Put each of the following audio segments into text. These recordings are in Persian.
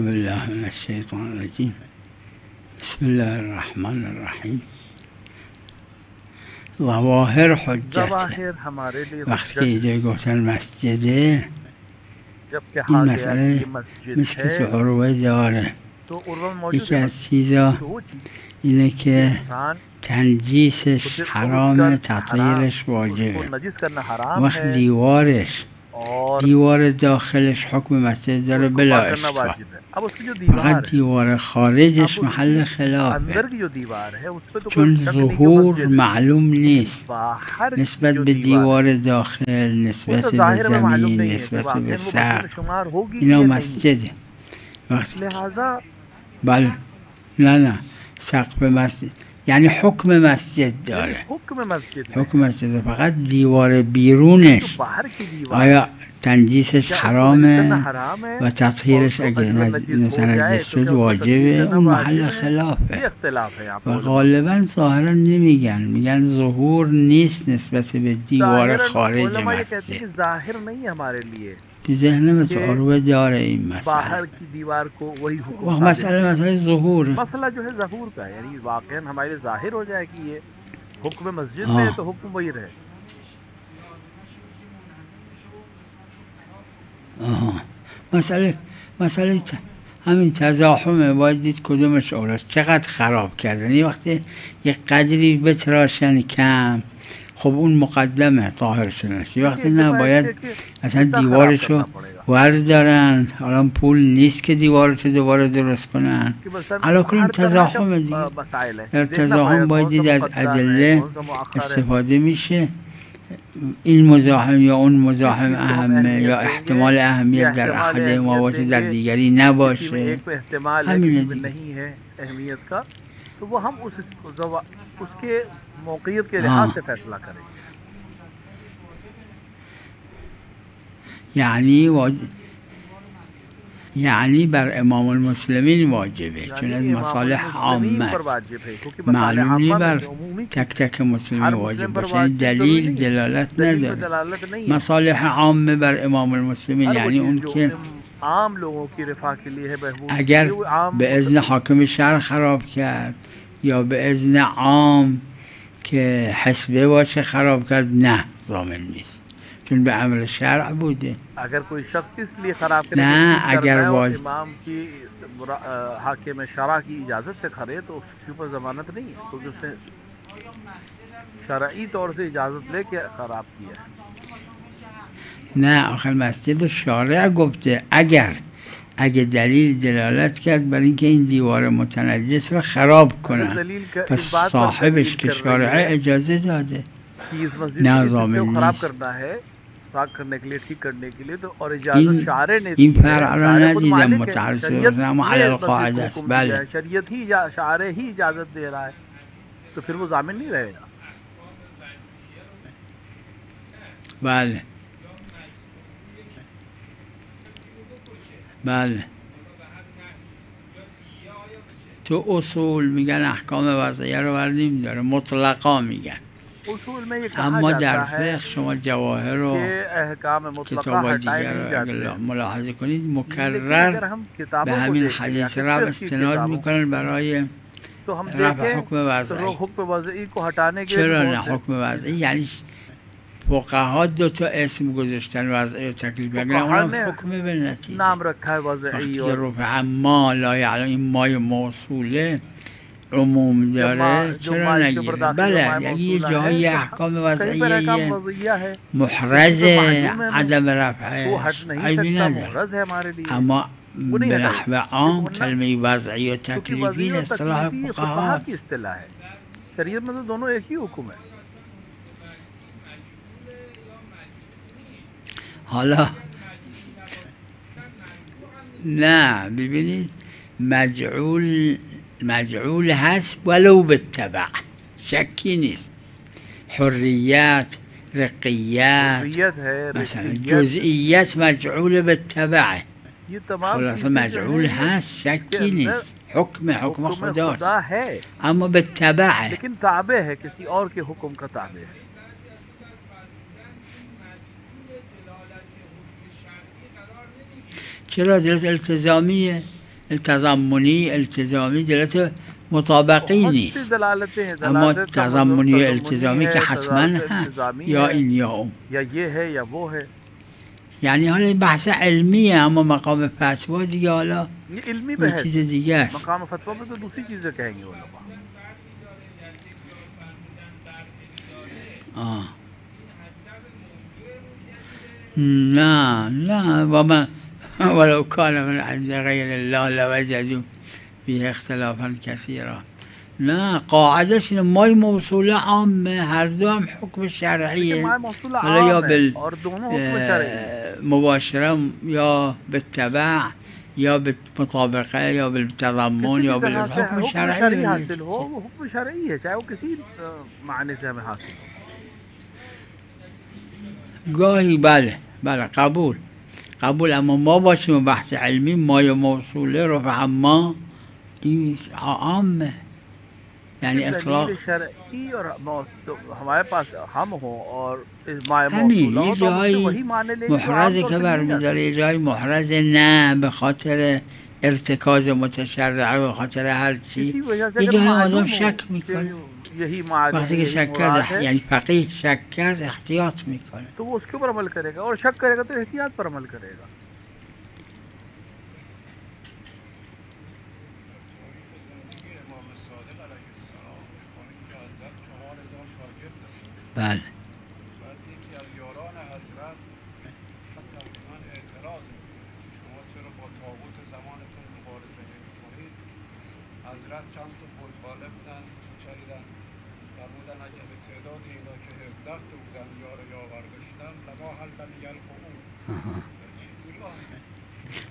بالله من الشیطان الرجیم. بسم الله الرحمن الرحیم. ظواهر حجت. وقتی اینجا گفتن مسجده، این مسئله مثل که عروه داره. یکی از چیزا اینه که تنجیسش حرام، تطهیرش واجبه. وقت دیوار داخلش حکم مسجد داره بلا اشکال، فقط دیوار خارجش محل خلافه، چون ظهور معلوم نیست نسبت به دیوار داخل، نسبت به زمین، نسبت به سقف. اینا مسجده. بله، نه سقف مسجد یعنی حکم مسجد داره. حکم مسجد فقط دیوار بیرونش آیا تنجیسش حرامه و تطهیرش اگه نتنجس شد واجبه، اون محل خلافه. و غالبا ظاهرا نمیگن، میگن ظهور نیست نسبت به دیوار خارج مسجد. تو ذهن تو عروه داره این مسئله. مسئله ظهور مسئلہ جو ہے ظہور کا ہے، یعنی واقعا ہمارے ظاہر ہو جائے کہ یہ حکم مسجد میں تو حکم وہی رہے. مسئله همین تزاحمه. باید دید کدومش اولاست، چقدر خراب کردن. یه وقتی یه قدری بتراشن کم، خب اون مقدمه طاهر شدنش. یه وقتی نه، باید اصلا دیوارشو ورد دارن، الان پول نیست که دیوارشو دوباره درست کنن. علاکل تزاحمه دیگه. در تزاحم باید دید از ادله استفاده میشه. این مزاحم یا اون مزاحم اهمه، یا احتمال اهمیت در احد ما باشه در دیگری نباشه. همینه دیگه. تو وہ ہم اس کے موقعیت کے لحاظ سے فیصلہ کریں. یعنی بر امام المسلمین واجبه، چون از مصالح عامه معلوم نی بر تک تک مسلمین واجب باشه. دلیل دلالت نداره. مصالح عامه بر امام المسلمین یعنی اون که عام لوگوں کی رفاه کے لیے ہے بہبود. اگر به اذن حاکم شهر خراب کرد یا به اذن عام که حسبه باشه خراب کرد، نه ضامن نیست، چون به عمل شرع بوده. اگر کوئی شخص اس لیے خراب کرے نه، اگر امام کی حاکم شرع کی اجازت سے کرے تو اس کے اوپر ضمانت نہیں ہے، کیونکہ اس نے شرعی طور سے اجازت لے کے خراب کیا ہے. نه، آخر مسجد شارع گفته اگه دلیل دلالت کرد برای اینکه این دیوار متنجس رو خراب کنن، پس صاحبش که شارعه اجازه داده. نه ضامن نیست. این فرع را ندیدم متعرض اما علی القاعده است. بله، شریعت ہی شارع ہی اجازت دے رہا ہے تو پھر وہ ضامن نہیں رہے گا. بله بله. تو اصول میگن احکام وضعیه رو بردیم داره، مطلقا میگن. اما در فقه شما جواهر و کتاب دیگر رو اگر ملاحظه کنید مکرر به همین حدیث رفع استناد میکنن برای رفع حکم وضعی. چرا نه حکم وضعی؟ یعنی فقها دو تا اسم گذاشتن، وضعی و تکلیفی، اگر اونم حکم به نتیجه. وقتی که رفع ما لا یعلم، این مای موصوله عموم داره، چرا نگیره؟ بله، یعنی یه جایی احکام وضعیه محرز عدم رفعش عیبی نداره، اما به نحو عام کلمه وضعی و تکلیفی اصطلاح فقها است. شریعت میں تو دونوں ایک ہی حکم ہے. حالا نه، ببینید مجعول هست ولو بالتبع، شکی نیست. حریت، رقیت، مثلا جزئیت مجعول بالتبع، خلاصه مجعول هست، شکی نیست. حکم خداست اما بالتبع، لیکن تابع ہے کسی اور کے حکم کا تابع ہے. چرا دلت التزامیه؟ تضمنی التزامی دلالت مطابقی نیست، اما تضمنی التزامی که حتما هست، یا این یا اون، یا یه ہے یا وہ ہے. یعنی حالا این بحث علمیه، اما مقام فتوا دیگه حالا علمی یه چیز دیگه است. مقام فتوا میں تو دوسری چیزیں کہیں گے علماء. نه وما ولو كان من عند غير الله لوجدوا فيه اختلافا كثيرا. نه قاعدش اینه مای موصوله عامه، هر دو هم حکم شرعیه، حالا یا بالمباشره یا بالتبع یا بالمطابقه یا بالتضمن یا بالحکم شرعی حاصل ہو، وہ حکم شرعی ہے چاہے وہ کسی معنی سے ہمیں حاصل ہو. گاهی بله قبول، اما ما باشیم و بحث علمی مای موصوله رو فهما این عامه، یعنی اطلاق شرعی اور ہمارے پاس ہم ہوں اور مای همین موصوله یه جایی محرزه که برمیداره، یه جایی محرزه نه به خاطر ارتکاز متشرعه، به خاطر هر چی، یه جایی آدم شک میکنه. وقتی که شک کرد یعنی فقیه شک کرد احتیاط میکنه، تو وہ اس کے اوپر عمل کرے گا، اور شک کرے گا تو احتیاط پر عمل کرے گا. بله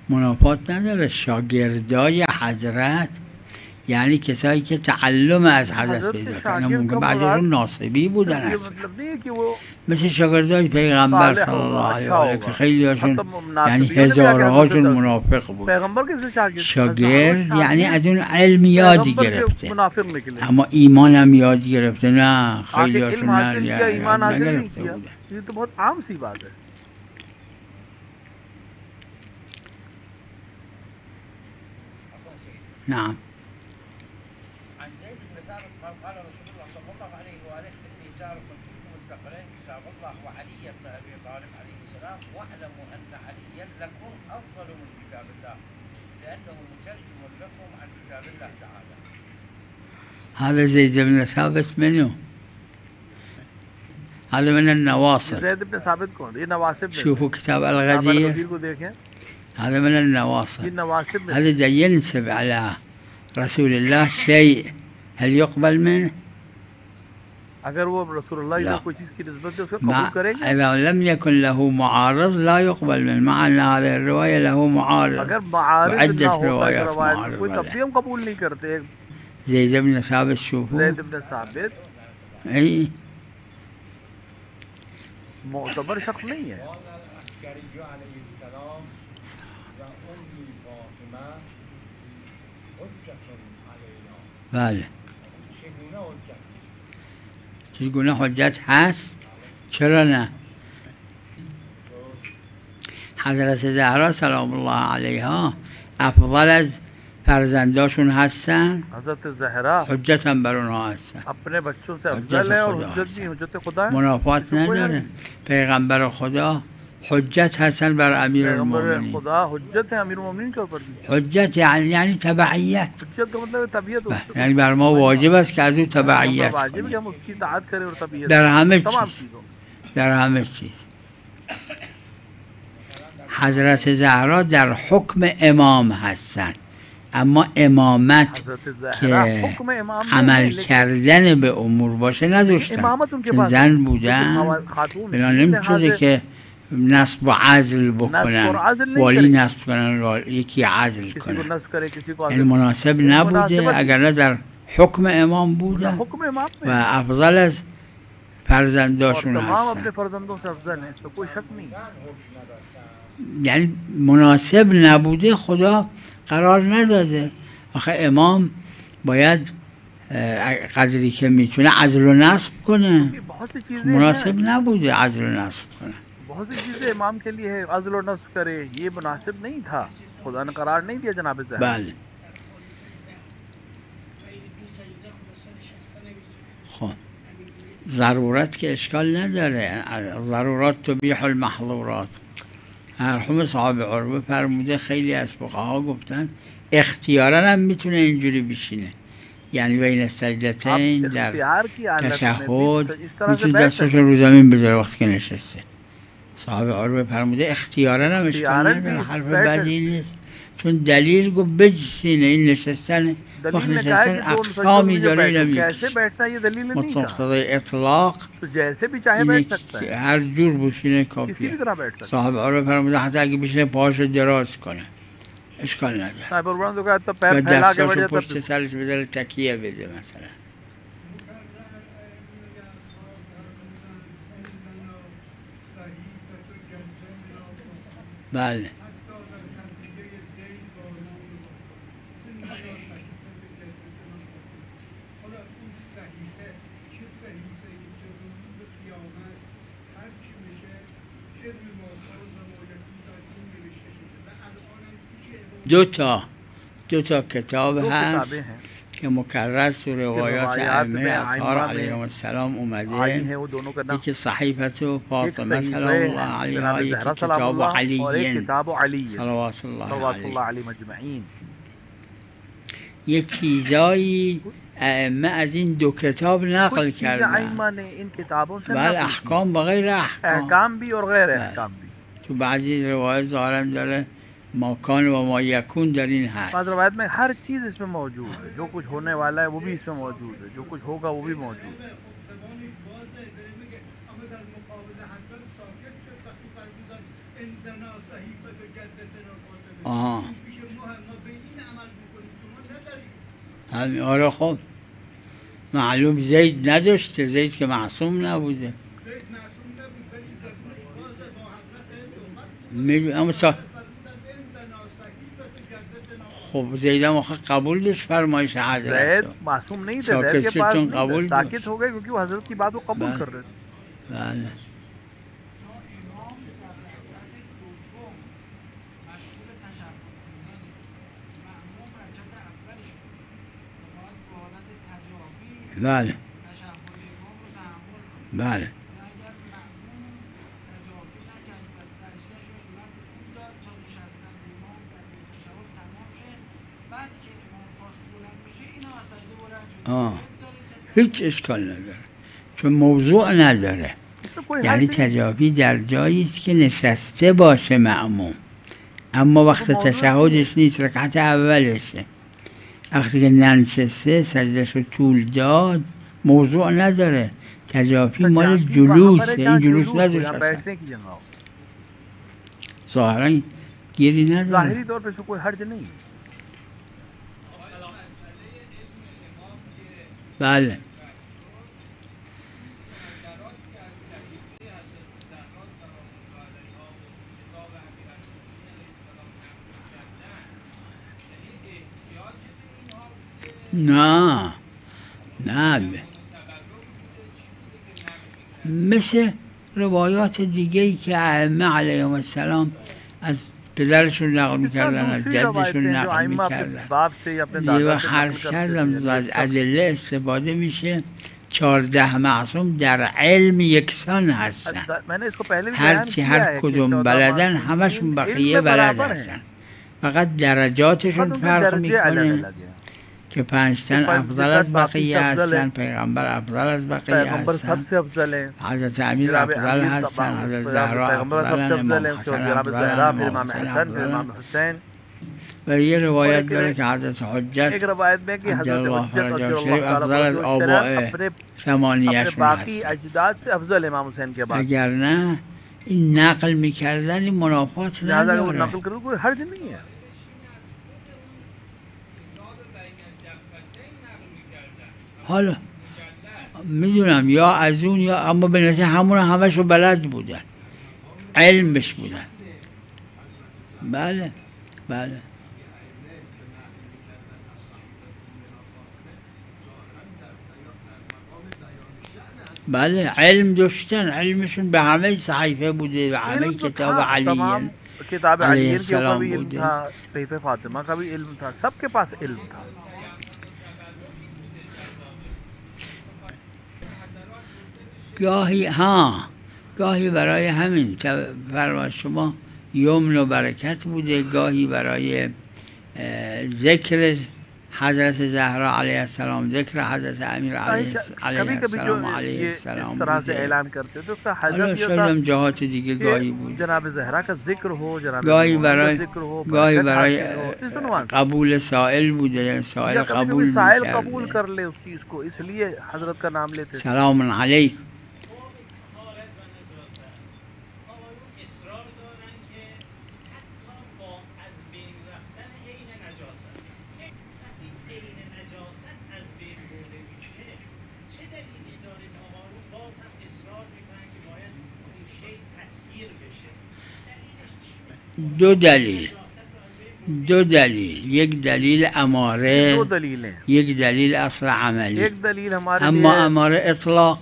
منافات نداره. شاگردای حضرت یعنی کسایی که تعلم از حضرت پیدا کردن، ممکن بعضیشون ناصبی بودن اصلا، مثل شاگردای پیغمبر صلی الله علیه و آله که خیلی هاشون یعنی هزارهاشون منافق بود. شاگرد یعنی از اون علم یادی گرفته اما ایمان هم یاد گرفته، نه خیلی هاشون نگرفته بودن. یہ تو بہت عام سی بات ہے. نعم. عن زيد بن ثابت قال رسول الله صلى الله عليه واله اني تارك فيكم الثقلين كتاب الله وعلي بن ابي طالب عليه السلام، واعلموا ان عليا لكم افضل من كتاب الله لانه مترجم لكم عن كتاب الله تعالى. هذا زيد بن ثابت منه؟ هذا من النواصب. زيد بن ثابت کون؟ یہ نواصب. شوفوا كتاب الغدير، هذا من النواصب. هذا ينسب على رسول الله شيء هل يقبل منه؟ اگر وہ رسول اللہ یا کوئی چیز کی نسبت سے اس کو قبول کریں گے، اذا لم يكن له معارض لا يقبل منه، مع ان هذه الروايه له معارض، اگر معارض عدة روايات معارض کوئی تب بھی ہم قبول نہیں کرتے. زيد بن ثابت شوفوا، زيد بن ثابت اي معتبر شخص نہیں ہے. بله چگونه حجت هست؟ چرا نه؟ حضرت زهرا سلام الله علیها افضل از فرزنداشون هستن، حضرت زهرا حجت هم بر اونها هستن، اپنے بچوں سے افضل ہے اور حجت بھی حجت خدا ہے. منافات نداره. پیغمبر خدا حجت هستن بر امیر المؤمنین. خدا حجت ہے امیر المؤمنین کے اوپر بھی. حجت یعنی تبعیت. حجت کا مطلب طبیعت، یعنی بر ما واجب است که از او تبعیت کنیم. واجب ہے کہ ہم اس کی اطاعت کریں اور طبیعت در همه چیز. حضرت زهرا در حکم امام هستن، اما امامت که عمل کردن به امور باشه نداشتن، زن بودن، بنا نمی‌شده که نصب و عزل بکنن، والی نصب کنن یکی عزل کنن، یعنی مناسب نبوده، اگر نه در حکم امام بودن و افضل از فرزنداشون هستن. یعنی مناسب نبوده خدا قرار نداده. آخه امام باید قدری که میتونه عزل و نصب کنه، مناسب نبوده عزل و نصب کنه. بہت سی چیزیں امام کے لیے ہے، عزل و نصب کرے، یہ مناسب نہیں تھا. खुदा ने करार नहीं दिया जनाब ज़हरा। بله. خب ضرورت که اشکال نداره، ضرورات تبیح المحظورات. مرحوم صاحب عروه فرموده خیلی از فقها گفتن اختیارا هم میتونه اینجوری بشینه، یعنی بین سجدتین در تشهد میتونه دستش رو زمین بذاره وقتی که نشسته. صاحب عروه فرموده اختیارا هم اشکال نداره، حرف بدی نیست، چون دلیل گفت بشینه. این نشستن وقت نشستن اقسامی داره، اینم یکیش مقتضای اطلاق اینه که هر جور بشینه کافیه. صاحب عروه فرموده حتی اگه بشینه پاهاشو دراز کنه اشکال نداره، یا دستاشو پشت سرش بذاره تکیه بده مثلا. بله دو تا کتاب هست که مکرر تو روایات ائمه اطهار علیهم السلام اومده. یکی صحیفه فاطمه سلام الله علیها، یکی کتاب علیین صلوات الله علیه. یه چیزایی ائمه از این دو کتاب نقل کردن، بله احکام و غیر احکام، تو بعضی روایات ظاهرا داره ماکان و ما یکون در این هست. بعض روایت में हर चीज इसमें मौजूद है, जो कुछ होने वाला है वो भी इसमें मौजूद है, जो कुछ होगा वो भी मौजूद है. آره خب معلوم زید نداشته، زید که معصوم نبوده. اما خب زید هم قبول داشت فرمایش حضرت. زید معصوم नहीं थे, زید के पास साकित हो गए क्योंकि वो हजरत की बात को कबूल कर रहे थे. بله بله بله هیچ اشکال نداره چون موضوع نداره. یعنی تجافی در جایی است که نشسته باشه مأموم، اما وقت تشهدش نیست، رکعت اولشه. وقتی که ننشسته سجده‌شو طول داد موضوع نداره. تجافی مال جلوسه، این جلوس نداره اصلا. ظاهرا گیری نداره. ظاهری طور پر کوئی حرج نہیں. بله نه مثل روایات دیگه‌ای که ائمه علیهم السلام از پدرشون نقل میکردن، از جدشون نقل میکردن. یه وقت عرض کردم از ادله استفاده میشه. 14 معصوم در علم یکسان هستن، هرچی هر کدوم بلدن همشون بقیه بلد هستن، فقط درجاتشون فرق میکنه که 5 تن افضل از بقیه هستن، پیغمبر افضل از بقیه هستن، حضرت امیر افضل هستن، حضرت زهرا افضلن، امام حسن افضلن، امام حسین. و یه روایت داره که حضرت حجت عجل الله فرجه شریف افضل از آباء شمانیشون هستن. اگر نه این نقل میکردن این منافات نداره. حالا میدونم یا از اون یا اما به نظر همون همشو بلد بودن، علمش بودن. بله بله بله علم داشتن، علمشون به همه صحیفه بوده، به همه کتاب علیین किताब علیه अली के ऊपर السلام भी इल्म بوده. था, सहीफ़े फातिमा का भी इल्म था, सबके पास इल्म था. گاهی برای همین فرما شما یمن و برکت بوده، گاهی برای ذکر حضرت زهرا علیه السلام، ذکر حضرت امیر علیه السلام علیه السلام بوده. حالا شاید هم جهات دیگه گاهی بود، जनाब ज़हरा का जिक्र हो, जनाब گاهی ज़िक्र हो, برای قبول سائل بوده، یعنی سائل قبول कबूल कर ले उस चीज को, इसलिए हजरत का नाम लेते. سلام علیکم. دو دلیل، یک دلیل اماره، یک دلیل اصل عملی. اما اماره اطلاق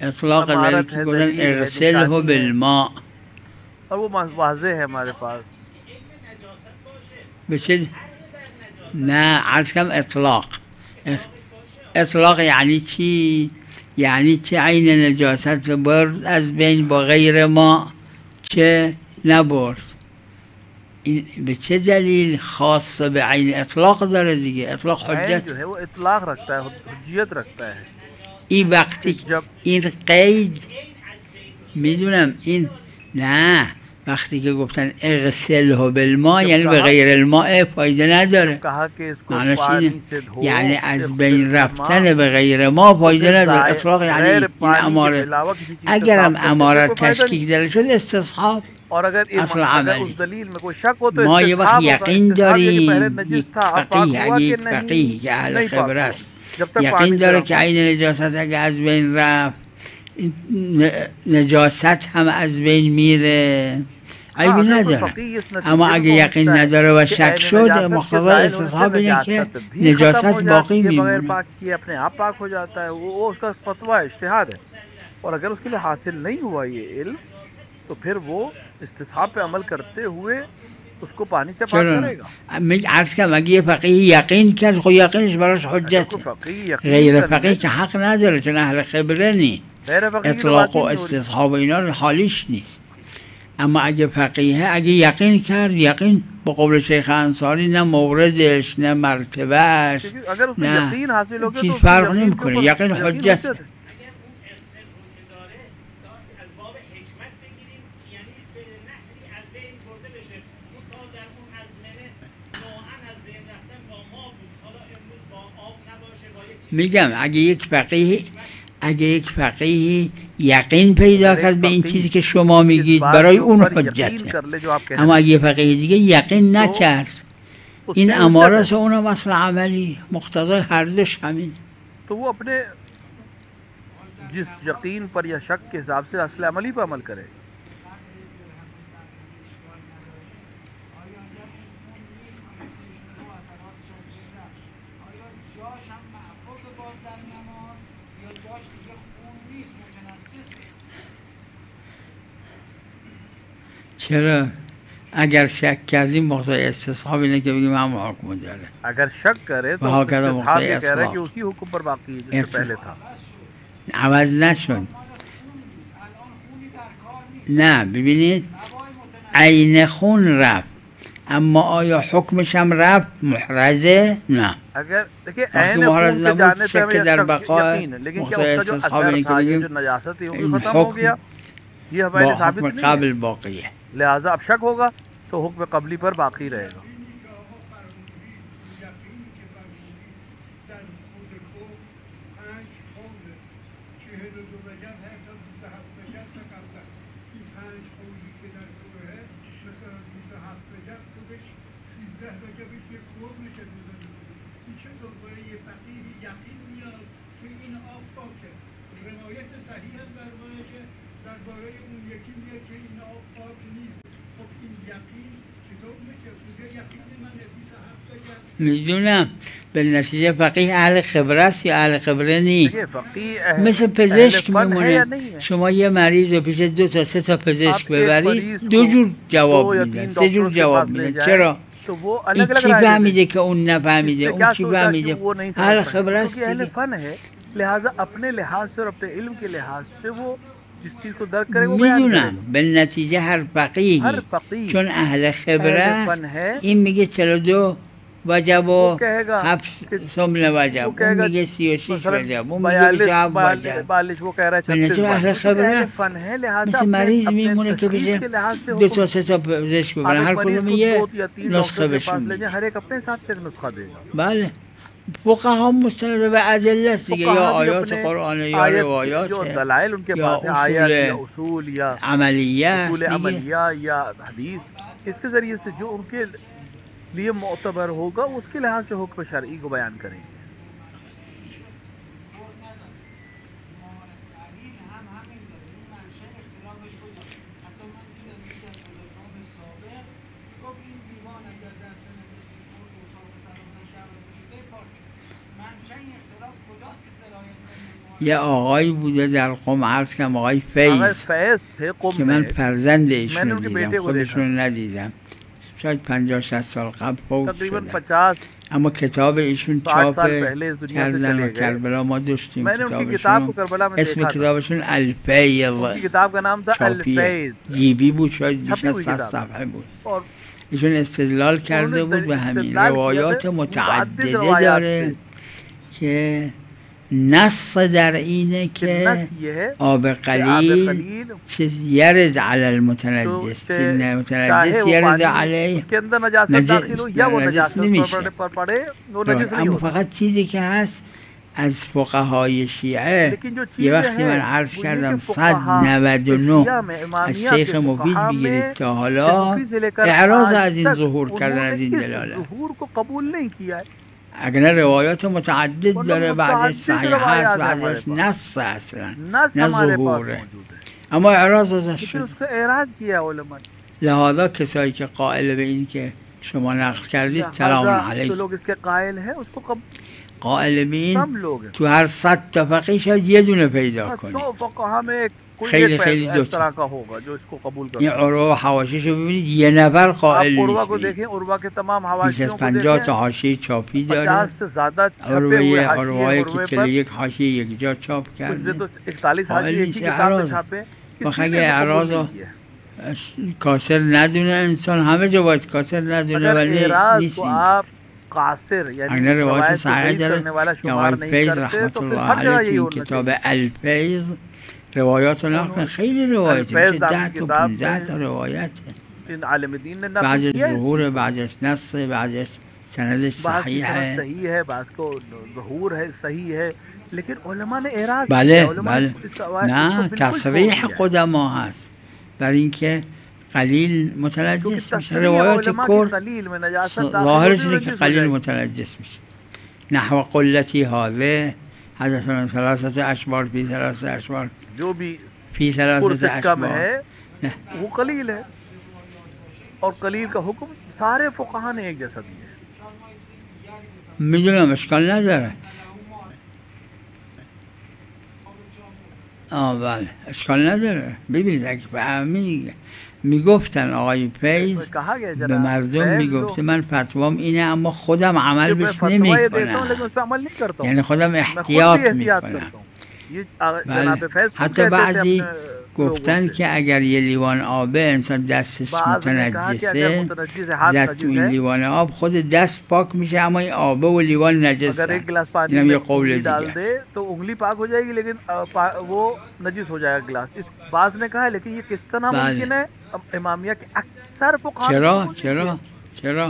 دلیل که گفتن اغسله بالماء، और वो वाज़ेह है हमारे पास. بچه نه عرض کم اطلاق یعنی چی؟ یعنی چه عین نجاست برد از بین با غیر ما چه نبرد. این به چه دلیل خاص به عین اطلاق داره دیگه؟ اطلاق حجت जो है वो इतलाक रखता है, हुज्जियत रखता है. این وقتی این قید میدونم این نه وقتی که گفتن اغسله بالماء یعنی به غیر الماء فایده نداره، معنیش اینه یعنی از بین رفتن به غیر ما فایده نداره. اطلاق یعنی این اماره. اگرم امارت تشکیک داره شد استصحاب اصل عملی. ما یه وقت یقین داریم، یک فقیه که اهل خبره است یقین داره که عین نجاست اگه از بین رفت نجاست هم از بین میره، عیبی نداره. اما اگه یقین نداره و شک شد مقتضا استصحاب اینه که نجاست باقی میمونه. अपने आप पाक हो जाता है, वो उसका फतवा इज्तिहाद है. और अगर उसके लिए हासिल नहीं हुआ ये इल्म तो फिर वो इस्तिहाब पे अमल करते हुए उसको पानी से पाक करेगा. عرض کنم اگه یه فقیه یقین کرد خب یقینش براش حجت، غیر فقیه که حق نداره چون اهل خبره نی، اطلاق و استصحاب اینا حالیش نیست. اما اگه فقیه اگه یقین کرد، یقین با قول شیخ انصاری نه موردش نه مرتبهش نه چیز فرق نمیکنه، یقین حجت. میگم اگه یک فقیه یقین پیدا کرد به این چیزی که شما میگید برای اون حجته، اما اگه فقیه دیگه یقین نکرد این اماره است و اونم اصل عملی، مقتضای هر دوش همین. तो वो अपने जिस यकीन पर या शक के हिसाब से असल अमली पर अमल करे. چرا؟ اگر شک کردیم مقتضای استصحاب اینه که بگیم هم حکم داره. اگر شک करे तो استصحاب ये कह रहा है कि उसी हुक्म पर बाकी है जो पहले था. عوض نشد. نه ببینید عین خون رفت اما آیا حکمش هم رفت محرزه؟ نه. اگر देखिए وقتی محرز نبود شک در بقای مقتضای استصحاب اینه که بگیم این حکم با حکم قبل باقیه. लिहाजा अब शक होगा तो हुक्म कबली पर बाकी रहेगा. میدونم به نتیجه فقیه اهل خبره است یا اهل خبره نی؟ مثل پزشک میمونه. شما یه مریض رو پیش 2 تا 3 تا پزشک ببرید 2 جور جواب میدن، 3 جور جواب میدن. چرا؟ این چی فهمیده که اون نفهمیده، اون چی فهمیده؟ اهل خبره است دیگه. لہذا اپنے لحاظ سے اور اپنے علم کے لحاظ سے وہ جس چیز کو درک کرے وہ بیان کرے. میدونم به نتیجه هر فقیهی چون اهل خبره است این میگه 42 وجب و 7 سمن وجب، اون میگه 36 وجب، اون میگه 27 وجب. به نتیجه اهل خبره است. مثل مریض میمونه که بشه 2 تا 3 تا پزشک ببرن، هر کدوم یه نسخه بهشون میده. بله فقها مستند به ادله است دیگه، یا آیات قرآن یا روایات یا اصول عملیه یا حدیث، اس کے ذریعے سے جو ان کے لیے معتبر ہوگا اس کے لحاظ سے حکم شرعی کو بیان کریں گے. یه آقایی بوده در قم، عرض کنم آقای فیض که من فرزند ایشون دیدم، خودشون ندیدم، شاید 50-60 سال قبل فوت شدن، اما کتاب ایشون چاپ کردن و کربلا ما داشتیم کتابشون. اسم کتابشون الفیض، چاپیه جیبی بود، شاید بیش از 100 صفحه بود. ایشون استدلال کرده بود به همین. روایات متعدده داره که نص در اینه که آب قلیل چیز یرد علی المتنجس، متنجس یرد علی نجس نمیشه. اما فقط چیزی که هست از فقهای شیعه، یه وقتی من عرض کردم 199 از شیخ مفید بگیرید تا حالا اعراض از این ظهور کردن، از این دلاله. اگر روایات متعدد داره، بعضش صحیح هست، بعضش نص اصلا نه ظهوره، اما اعراض ازش شد. لہذا کسایی که قائل به این که شما نقل کردید سلام علیکم، قائل به این تو هر 100 تا فقیه شاید یه دونه پیدا کنید، خیلی خیلی دوتا. این عروه حواشیش رو ببینید یه نفر قائل نیست، بیش از 50 تا حاشیه چاپی داره. عروه که 41 حاشیه یک جا چاپ کرده، قائل نیست. اعراض بخواه اگه اعراض رو کاسر ندونه انسان، همه جا باید کاسر ندونه ولی نیست. اگر روایت صحیح داره یا آقای فیض رحمت الله علیه تو این کتاب الفیض روایات رو نقل، خیلی روایت میشه 10 تا 15 تا روایت، بعضش ظهور، بعضش نص، بعضش سندش صحیح ہے. بله بله، نه تصریح قدما هست بر اینکه قلیل متنجس میشه. روایات کرد ظاهرش اینه که قلیل متنجس میشه. نحو قلتی هذه حدث من 3 اشبار فی 3 اشبار جو بھی فی 3 اشبار ہے وہ قلیل ہے، اور قلیل کا حکم سارے فقہا نے ایک جیسا دیا ہے. میدونم اشکال نداره. بله اشکال نداره. ببینید اگه به همین میگفتن آقای فیض به مردم میگفته من فتوام اینه اما خودم عمل بهش نمیکنم، یعنی خودم احتیاط میکنم. بله. حتی بعضی گفتن که اگر یه لیوان آبه انسان دستش متنجسه زد تو این لیوان آب خود دست پاک میشه اما این آبه و لیوان نجسه. اینم یه قول دیگه است. تو انگلی پاک ہو جائے گی لیکن وہ نجس ہو جائے گا گلاس. اس بعض نے کہا ہے لیکن یہ کس طرح ممکن ہے؟ امامیہ کے اکثر فقہا چرا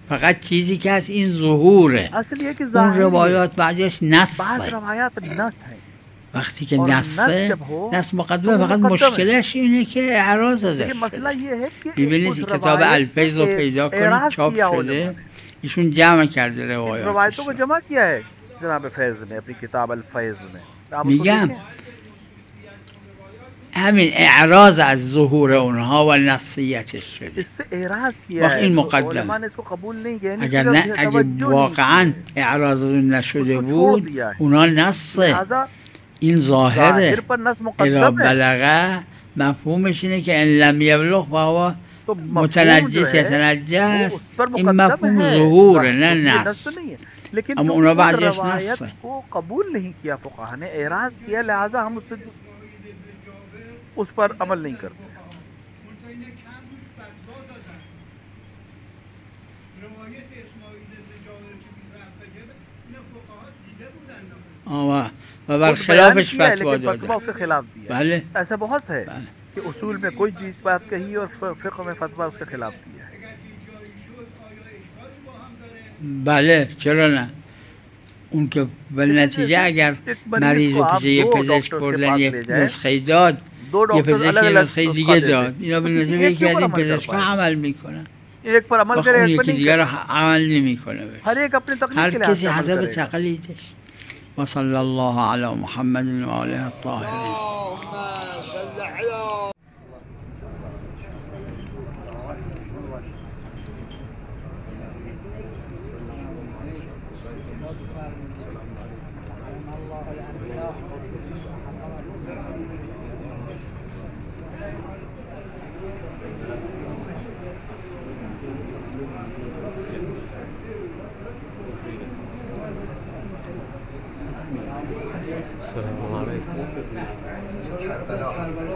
فقط چیزی که هست این ظهوره. اون روایات بعضیش نصه. بعض روایات نص ہے. وقتی که نص مقدمه، فقط مشکلش اینه که اعراض ازش شده. ببینید کتاب الفیض رو پیدا کنید، چاپ شده، ایشون جمع کرده روایاتش رو جمع کیا ہے جناب فیض نے اپنی کتاب الفیض میں. میگم همین اعراض از ظهور اونها و نصیتش شده. وقت این مقدم اگر واقعا اعراض نشده بود اونا نصه، این ظاهره. اذا بلغه مفهومش اینه که ان لم یبلغ فهو متنجس یتنجس، این مفهوم ظهوره نه نص. اما اونا بعدش نصه. قبول नहीं किया फुकाहा ने, एराज किया, लिहाजा हम उस पर अमल नहीं करते. و برخلافش فتوا داده. उसके खिलाफ दिया. بله ऐसा बहुत है कि उसूल में कोई चीज बात कही और फिक़्ह में फतवा उसके खिलाफ दिया है. بله چرا نه. اون که به نتیجه اگر مریض رو پیش یه پزشک بردن یه نسخه داد، یه پزشک یه نسخه دیگه داد، اینا به نظر یکی از این پزشک ها عمل میکنن، اون یکی دیگر رو عمل نمیکنه. هر کسی حسب تقلیدش. و صلی الله علی محمد و آله الطاهرین. السلام عليكم. كربلاء هستن.